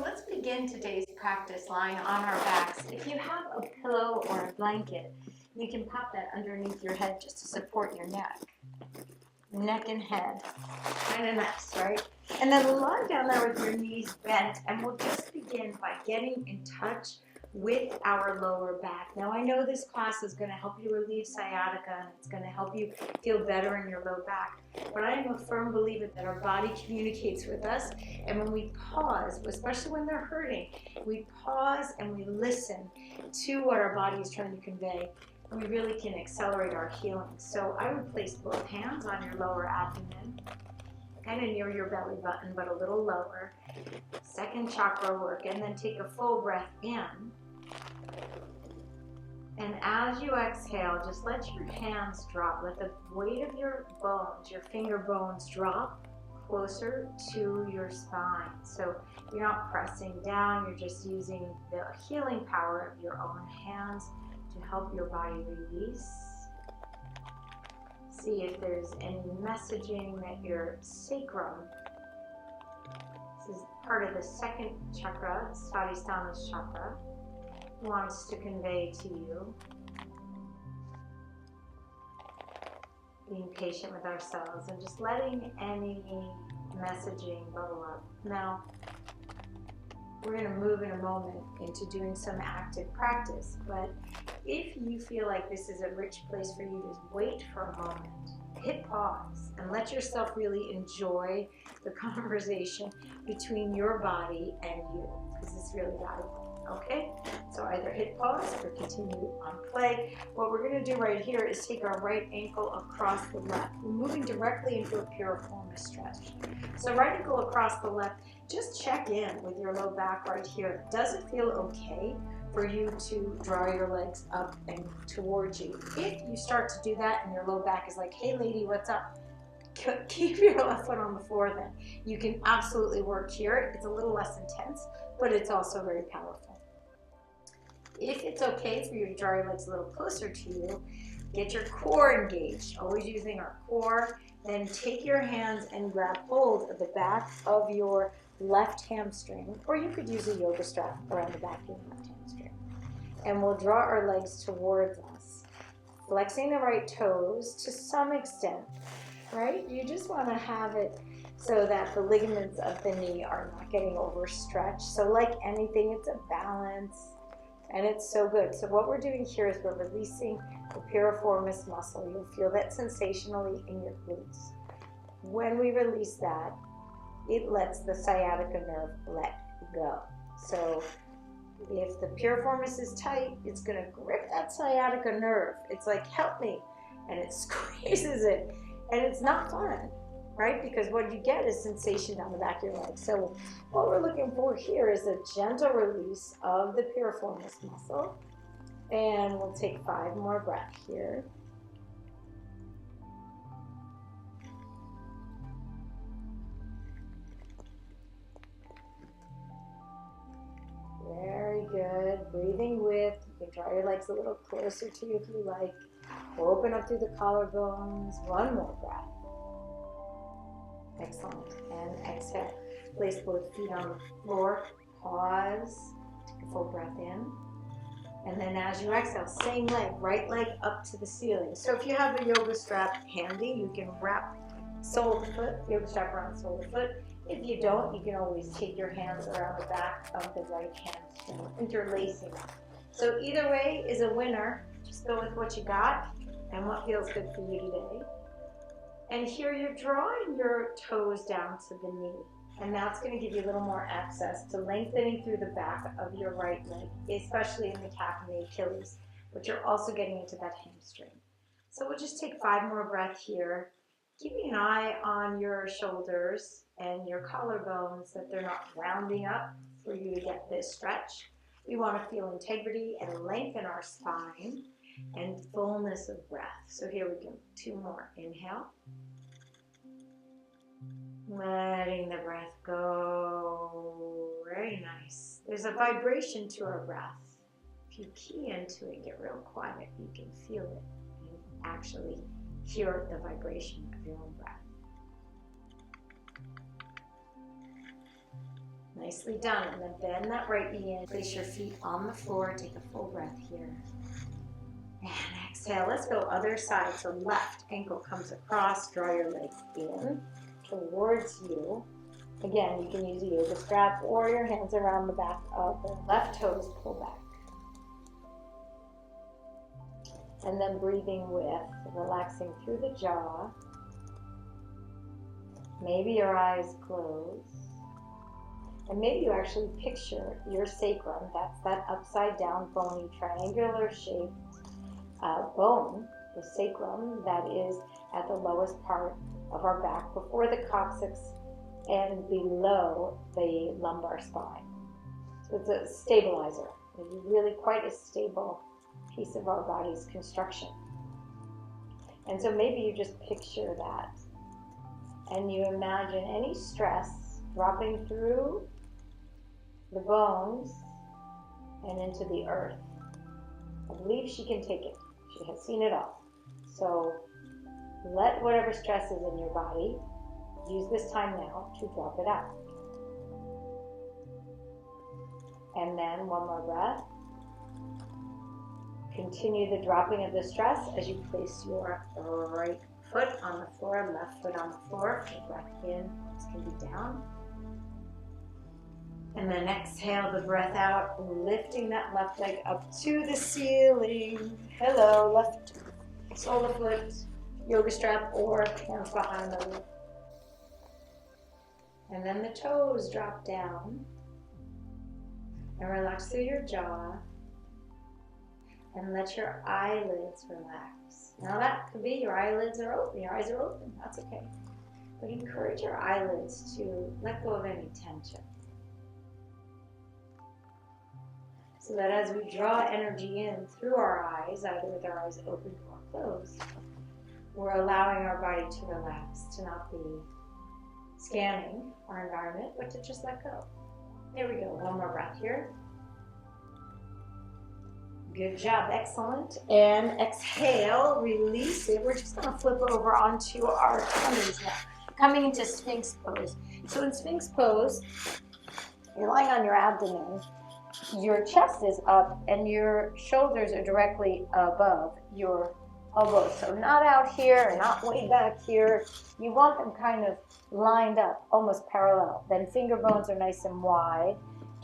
let's begin today's practice lying on our backs. If you have a pillow or a blanket, you can pop that underneath your head just to support your neck and head. Kind of nice, right? And then lie down there with your knees bent, and we'll just begin by getting in touch with our lower back. Now, I know this class is going to help you relieve sciatica, and it's going to help you feel better in your low back. But I am a firm believer that our body communicates with us, and when we pause, especially when they're hurting, we pause and we listen to what our body is trying to convey, and we really can accelerate our healing. So I would place both hands on your lower abdomen, kind of near your belly button, but a little lower. Second chakra work, and then take a full breath in. And as you exhale, just let your hands drop. Let the weight of your bones, your finger bones, drop closer to your spine. So you're not pressing down, you're just using the healing power of your own hands to help your body release. See if there's any messaging that your sacrum, this is part of the second chakra, Svadhisthana's chakra, wants to convey to you. Being patient with ourselves and just letting any messaging bubble up. Now, we're going to move in a moment into doing some active practice, but if you feel like this is a rich place for you to wait for a moment, hit pause and let yourself really enjoy the conversation between your body and you, because it's really valuable. Okay, so either hit pause or continue on play. What we're going to do right here is take our right ankle across the left. We're moving directly into a piriformis stretch. So right ankle across the left, just check in with your low back right here. Does it feel okay for you to draw your legs up and towards you? If you start to do that and your low back is like, hey lady, what's up? Keep your left foot on the floor then. You can absolutely work here. It's a little less intense, but it's also very powerful. If it's okay for you to draw your legs a little closer to you, get your core engaged, always using our core. Then take your hands and grab hold of the back of your left hamstring, or you could use a yoga strap around the back of your left hamstring. And we'll draw our legs towards us, flexing the right toes to some extent, right? You just want to have it so that the ligaments of the knee are not getting overstretched. So like anything, it's a balance. And it's so good. So what we're doing here is we're releasing the piriformis muscle. You'll feel that sensationally in your glutes. When we release that, it lets the sciatica nerve let go. So if the piriformis is tight, it's going to grip that sciatica nerve. It's like, help me. And it squeezes it. And it's not fun, right? Because what you get is sensation down the back of your leg. So what we're looking for here is a gentle release of the piriformis muscle. And we'll take 5 more breaths here. Very good. Breathing with. You can draw your legs a little closer to you if you like. Open up through the collarbones. 1 more breath. Excellent. And exhale. Place both feet on the floor. Pause. Take a full breath in. And then as you exhale, same leg, right leg up to the ceiling. So if you have a yoga strap handy, you can wrap sole of the foot, yoga strap around the sole of the foot. If you don't, you can always take your hands around the back of the right hand, interlacing them. So either way is a winner. Just go with what you got and what feels good for you today. And here you're drawing your toes down to the knee. And that's going to give you a little more access to lengthening through the back of your right leg, especially in the calf and the Achilles, but you're also getting into that hamstring. So we'll just take 5 more breaths here, keeping an eye on your shoulders and your collarbones, that they're not rounding up for you to get this stretch. We want to feel integrity and lengthen our spine and fullness of breath. So here we go. 2 more. Inhale. Letting the breath go. Very nice. There's a vibration to our breath. If you key into it, get real quiet, you can feel it. You actually hear the vibration of your own breath. Nicely done. And then bend that right knee in. Place your feet on the floor. Take a full breath here. And exhale. Let's go other side. So left ankle comes across. Draw your leg in towards you. Again, you can use a yoga strap or your hands around the back of the left toes. Pull back. And then breathing with, relaxing through the jaw. Maybe your eyes close. And maybe you actually picture your sacrum. That's that upside down, bony, triangular shaped bone, the sacrum, that is at the lowest part of our back, before the coccyx and below the lumbar spine. So it's a stabilizer. It's really quite a stable piece of our body's construction. And so maybe you just picture that. And you imagine any stress dropping through the bones and into the earth. I believe she can take it. She has seen it all. So let whatever stress is in your body, use this time now to drop it out. And then one more breath. Continue the dropping of the stress as you place your right foot on the floor, left foot on the floor. Full breath in, this can be down. And then exhale the breath out, lifting that left leg up to the ceiling. Hello, left sole of foot, yoga strap, or hands behind the leg. And then the toes drop down. And relax through your jaw. And let your eyelids relax. Now that could be your eyelids are open, your eyes are open, that's okay. But encourage your eyelids to let go of any tension. So that as we draw energy in through our eyes, either with our eyes open or closed, we're allowing our body to relax, to not be scanning our environment, but to just let go. There we go, one more breath here. Good job, excellent. And exhale, release it. We're just gonna flip over onto our tummies now. Coming into Sphinx pose. So in Sphinx pose, you're lying on your abdomen, your chest is up and your shoulders are directly above your elbows. So not out here, not way back here. You want them kind of lined up, almost parallel. Then finger bones are nice and wide.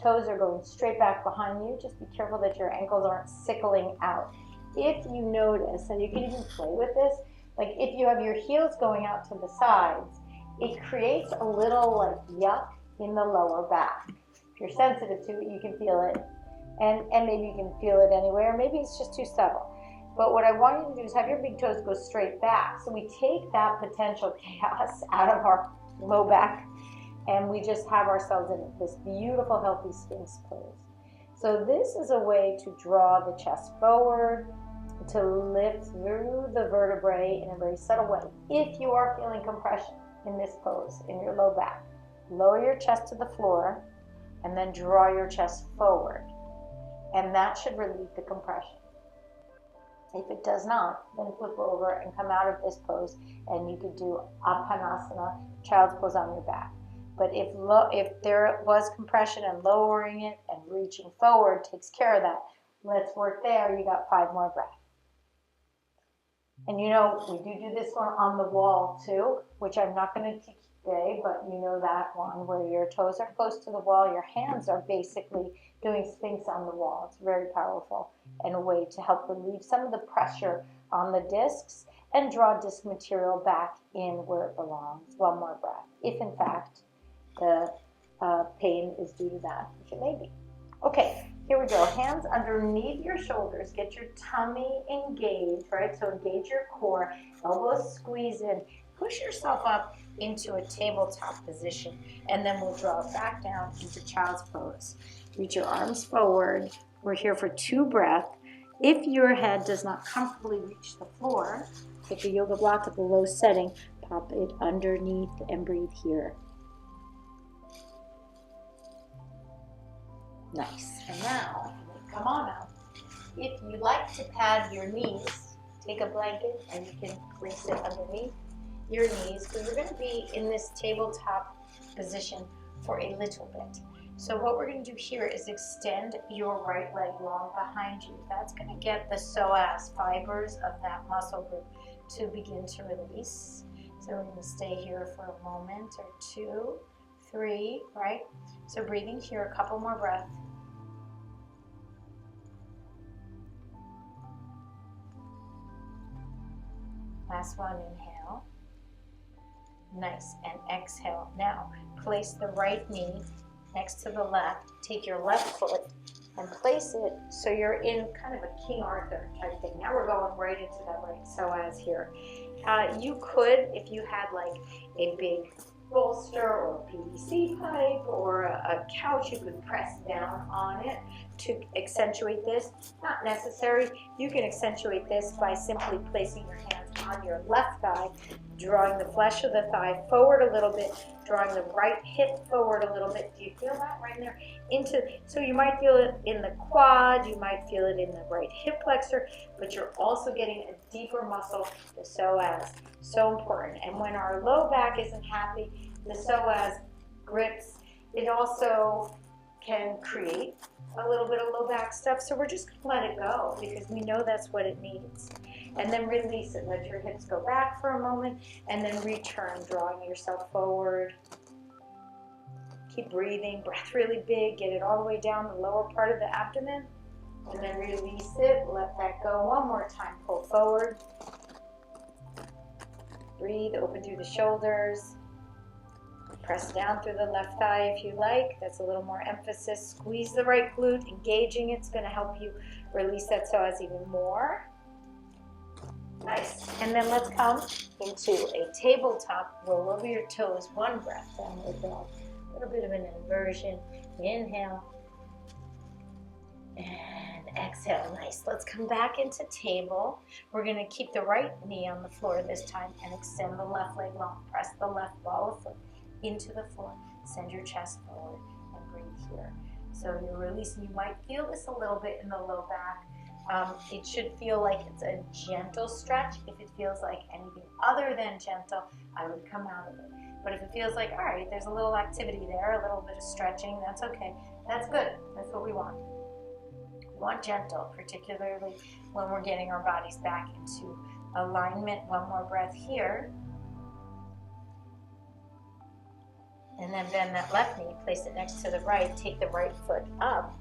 Toes are going straight back behind you. Just be careful that your ankles aren't sickling out. If you notice, and you can even play with this, like if you have your heels going out to the sides, it creates a little like yuck in the lower back. If you're sensitive to it, you can feel it. And maybe you can feel it anywhere. Maybe it's just too subtle. But what I want you to do is have your big toes go straight back. So we take that potential chaos out of our low back and we just have ourselves in this beautiful, healthy Sphinx pose. So this is a way to draw the chest forward, to lift through the vertebrae in a very subtle way. If you are feeling compression in this pose, in your low back, lower your chest to the floor and then draw your chest forward. And that should relieve the compression. If it does not, then flip over and come out of this pose and you could do Apanasana, child's pose on your back. But if there was compression and lowering it and reaching forward takes care of that, let's work there. You got 5 more breaths. And you know, we do this one on the wall too, which I'm not going to teach today, but you know that one where your toes are close to the wall, your hands are basically doing Sphinx on the wall. It's very powerful and a way to help relieve some of the pressure on the discs and draw disc material back in where it belongs. 1 more breath. If in fact the pain is due to that, which it may be. Okay, here we go. Hands underneath your shoulders. Get your tummy engaged, right? So engage your core. Elbows squeeze in. Push yourself up into a tabletop position, and then we'll draw back down into child's pose. Reach your arms forward. We're here for 2 breaths. If your head does not comfortably reach the floor, take a yoga block at the low setting, pop it underneath and breathe here. Nice. And now, come on out. If you like to pad your knees, take a blanket and you can place it underneath your knees because you're going to be in this tabletop position for a little bit. So what we're going to do here is extend your right leg long behind you. That's going to get the psoas fibers of that muscle group to begin to release. So we're going to stay here for a moment or two, three, right? So breathing here, a couple more breaths. Last one, inhale. Nice, and exhale. Now, place the right knee next to the left. Take your left foot and place it so you're in kind of a King Arthur type thing. Now we're going right into that right psoas here. You could, if you had like a big bolster or a PVC pipe or a couch, you could press down on it to accentuate this. Not necessary. You can accentuate this by simply placing your hands on your left thigh, drawing the flesh of the thigh forward a little bit, drawing the right hip forward a little bit. Do you feel that right there? So you might feel it in the quad, you might feel it in the right hip flexor, but you're also getting a deeper muscle, the psoas. So important. And when our low back isn't happy, the psoas grips. It also can create a little bit of low back stuff, so we're just gonna let it go because we know that's what it needs. And then release it. Let your hips go back for a moment and then return, drawing yourself forward. Keep breathing, breath really big, get it all the way down the lower part of the abdomen, and then release it, let that go. One more time, pull forward. Breathe, open through the shoulders. Press down through the left thigh if you like. That's a little more emphasis. Squeeze the right glute, engaging it's going to help you release that psoas even more. Nice. And then let's come into a tabletop. Roll over your toes. One breath. Downward dog. A little bit of an inversion. Inhale. And exhale. Nice. Let's come back into table. We're going to keep the right knee on the floor this time and extend the left leg long. Press the left ball of foot into the floor. Send your chest forward and breathe here. So you're releasing. You might feel this a little bit in the low back. It should feel like it's a gentle stretch. If it feels like anything other than gentle, I would come out of it. But if it feels like, all right, there's a little activity there, a little bit of stretching, that's okay. That's good. That's what we want. We want gentle, particularly when we're getting our bodies back into alignment. One more breath here. And then bend that left knee, place it next to the right, take the right foot up,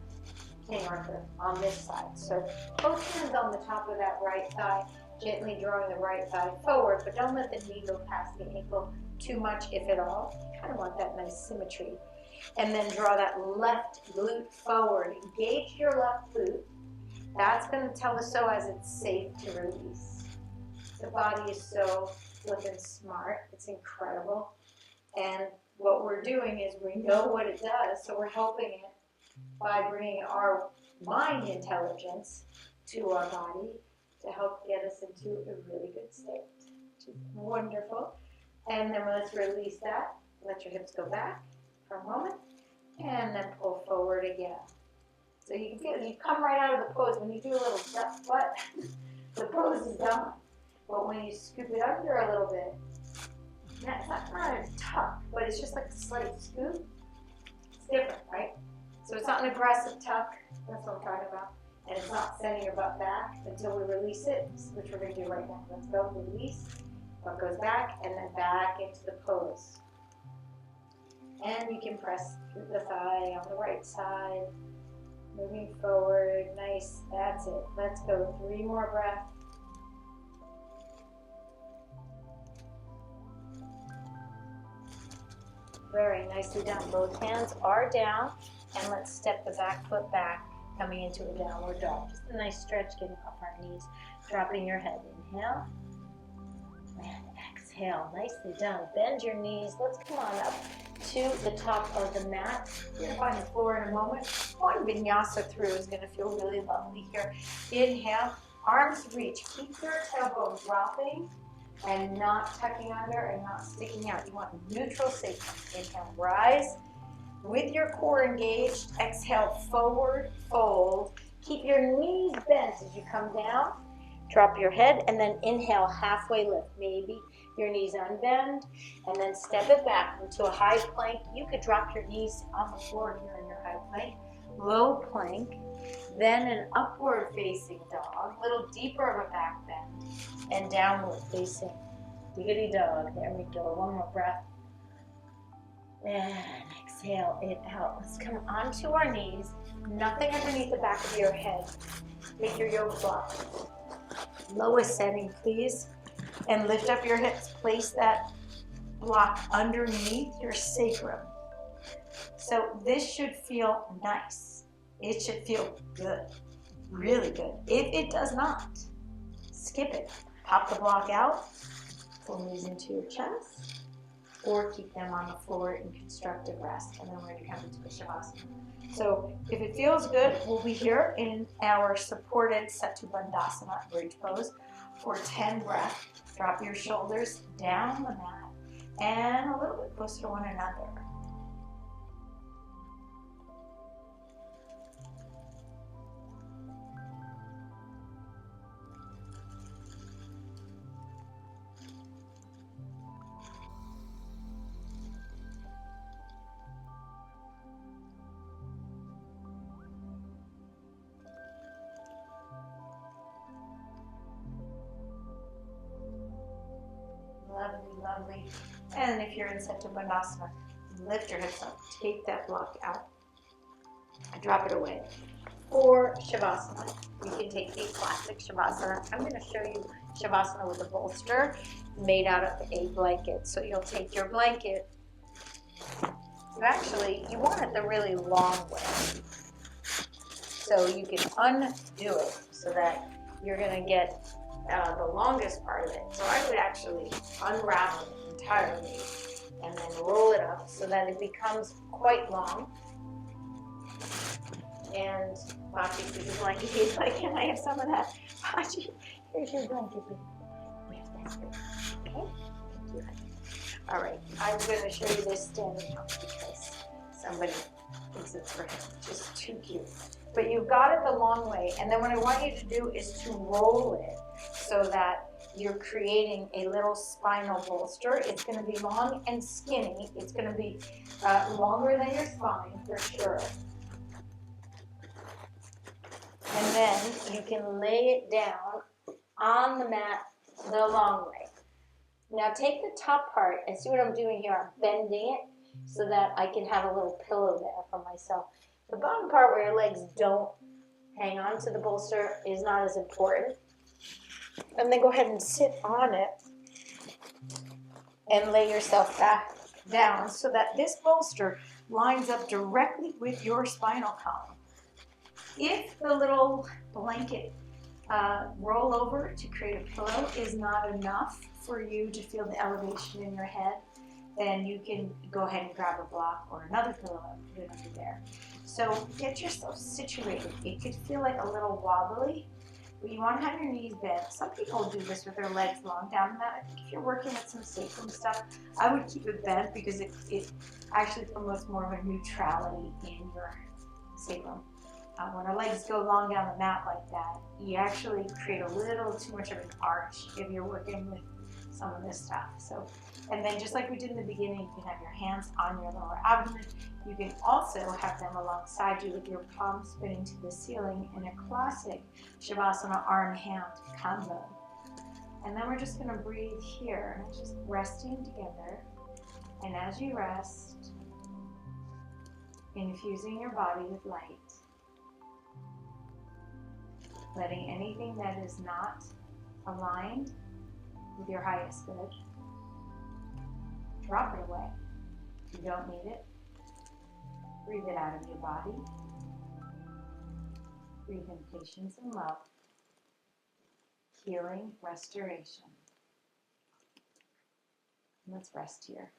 King Arthur, on this side. So both hands on the top of that right thigh, gently drawing the right thigh forward, but don't let the knee go past the ankle too much, if at all. You kind of want that nice symmetry. And then draw that left glute forward. Engage your left glute. That's going to tell the psoas it's safe to release. The body is so flippin' smart. It's incredible. And what we're doing is we know what it does, so we're helping it by bringing our mind intelligence to our body to help get us into a really good state, which is wonderful. And then let's release that. Let your hips go back for a moment, and then pull forward again. So you can feel, you come right out of the pose. When you do a little duck butt, the pose is done. But when you scoop it under a little bit, it's not a tuck, but it's just like a slight scoop. It's different, right? So it's not an aggressive tuck, that's what I'm talking about. And it's not sending your butt back until we release it, which we're going to do right now. Let's go, release. Butt goes back, and then back into the pose. And you can press through the thigh on the right side. Moving forward, nice, that's it. Let's go, 3 more breaths. Very nicely done. Both hands are down, and let's step the back foot back, coming into a downward dog. Just a nice stretch, getting off our knees, dropping your head. Inhale, and exhale. Nicely done. Bend your knees. Let's come on up to the top of the mat. You're gonna find the floor in a moment. One vinyasa through is gonna feel really lovely here. Inhale, arms reach. Keep your tailbone dropping and not tucking under and not sticking out. You want neutral safety. Inhale, rise. With your core engaged, exhale, forward, fold. Keep your knees bent as you come down. Drop your head and then inhale, halfway lift. Maybe your knees unbend, and then step it back into a high plank. You could drop your knees on the floor here in your high plank, low plank, then an upward facing dog, a little deeper of a back bend, and downward facing diggity dog. There we go. One more breath. And exhale it out. Let's come onto our knees. Nothing underneath the back of your head. Take your yoga block. Lowest setting, please. And lift up your hips. Place that block underneath your sacrum. So this should feel nice. It should feel good. Really good. If it does not, skip it. Pop the block out. Pull knees into your chest. Or keep them on the floor in constructive rest. And then we're going to come into a Shavasana. So if it feels good, we'll be here in our supported Setu Bandhasana bridge pose for 10 breaths. Drop your shoulders down the mat and a little bit closer to one another. Lovely, lovely. And if you're in Setu Bandhasana, lift your hips up. Take that block out and drop it away. For Shavasana, you can take the classic Shavasana. I'm going to show you Shavasana with a bolster made out of a blanket. So you'll take your blanket. You want it the really long way. So you can undo it so that you're going to get the longest part of it. So I would actually unravel it entirely and then roll it up so that it becomes quite long. And Bachi sees his blanket. He's like, can I have some of that? Bachi, here's your blanket. Yes, that's good. Okay, thank you. All right, I'm going to show you this standing up because somebody thinks it's for him. Just too cute. But you've got it the long way. And then what I want you to do is to roll it so that you're creating a little spinal bolster. It's going to be long and skinny. It's going to be longer than your spine for sure. And then you can lay it down on the mat the long way. Now take the top part and see what I'm doing here. I'm bending it so that I can have a little pillow there for myself. The bottom part where your legs don't hang on to the bolster is not as important. And then go ahead and sit on it and lay yourself back down so that this bolster lines up directly with your spinal column. If the little blanket rollover to create a pillow is not enough for you to feel the elevation in your head, then you can go ahead and grab a block or another pillow and put it under there. So get yourself situated. It could feel like a little wobbly, but you want to have your knees bent. Some people do this with their legs long down the mat. I think if you're working with some sacrum stuff, I would keep it bent because it actually promotes more of a neutrality in your sacrum. When our legs go long down the mat like that, you actually create a little too much of an arch if you're working with some of this stuff. So, and then just like we did in the beginning, you can have your hands on your lower abdomen. You can also have them alongside you with your palms spinning to the ceiling in a classic Shavasana arm-hand combo. And then we're just going to breathe here, just resting together. And as you rest, infusing your body with light. Letting anything that is not aligned with your highest good, drop it away. You don't need it. Breathe it out of your body. Breathe in patience and love. Healing, restoration. Let's rest here.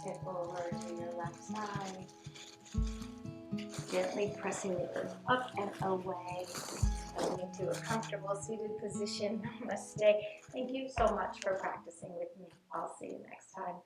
tip over to your left side. Gently pressing the earth up and away. Coming into a comfortable seated position. Namaste. Thank you so much for practicing with me. I'll see you next time.